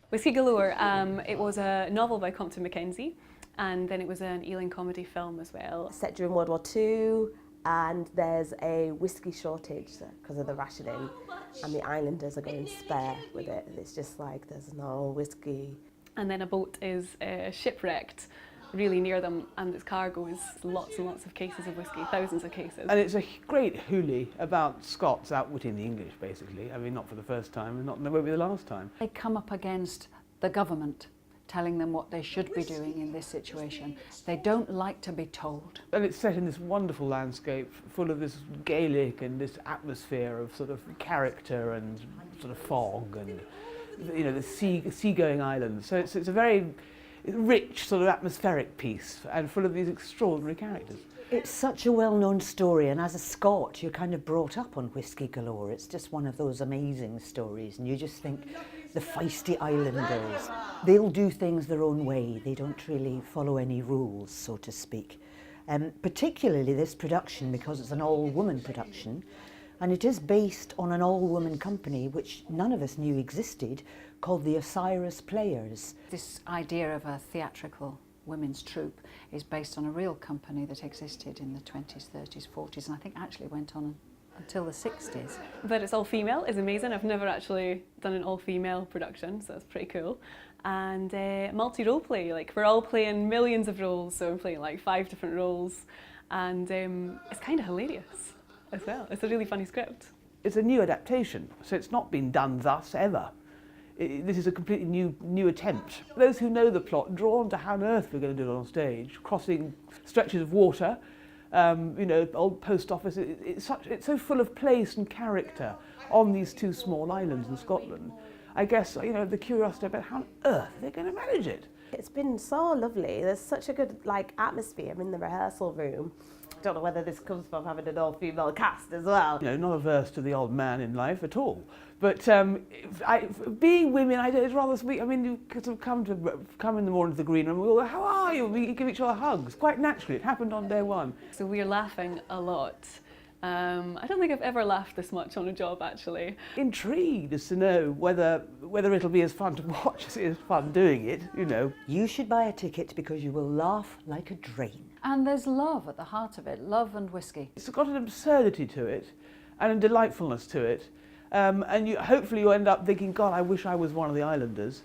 Whisky Galore, it was a novel by Compton McKenzie, and then it was an Ealing comedy film as well. Set during World War II, and there's a whiskey shortage because of the rationing, and the islanders are going spare with it. It's just like there's no whiskey. And then a boat is shipwrecked really near them, and its cargo is lots and lots of cases of whiskey, thousands of cases. And it's a great hoolie about Scots outwitting the English, basically. I mean, not for the first time, and not won't be the last time. They come up against the government, telling them what they should be doing in this situation. They don't like to be told. And it's set in this wonderful landscape, full of this Gaelic and this atmosphere of sort of character and sort of fog and, you know, the seagoing islands. So it's a very rich sort of atmospheric piece and full of these extraordinary characters. It's such a well-known story, and as a Scot you're kind of brought up on Whisky Galore. It's just one of those amazing stories, and you just think the feisty islanders, they'll do things their own way. They don't really follow any rules, so to speak. Particularly this production, because it's an all-woman production, and it is based on an all-woman company which none of us knew existed, called the Osiris Players. This idea of a theatrical women's troupe is based on a real company that existed in the 20s, 30s, 40s, and I think actually went on until the 60s. That it's all female is amazing. I've never actually done an all-female production, so that's pretty cool. And multi-role play, like we're all playing millions of roles, so I'm playing like 5 different roles, and it's kind of hilarious as well. It's a really funny script. It's a new adaptation, so it's not been done thus ever. This is a completely new attempt. Those who know the plot, drawn to how on earth we're going to do it on stage, crossing stretches of water, you know, old post office. It's so full of place and character on these 2 small islands in Scotland. I guess, you know, the curiosity about how on earth are they going to manage it. It's been so lovely. There's such a good atmosphere in the rehearsal room. I don't know whether this comes from having an all-female cast as well. You know, not averse to the old man in life at all. But being women, it's rather sweet. I mean, you sort of come in the morning to the green room, we all go, how are you? We give each other hugs. Quite naturally, it happened on day 1. So we're laughing a lot. I don't think I've ever laughed this much on a job, actually. Intrigued as to know whether it'll be as fun to watch as it is fun doing it, you know. You should buy a ticket because you will laugh like a drain. And there's love at the heart of it, love and whiskey. It's got an absurdity to it and a delightfulness to it. And hopefully you end up thinking, God, I wish I was one of the islanders.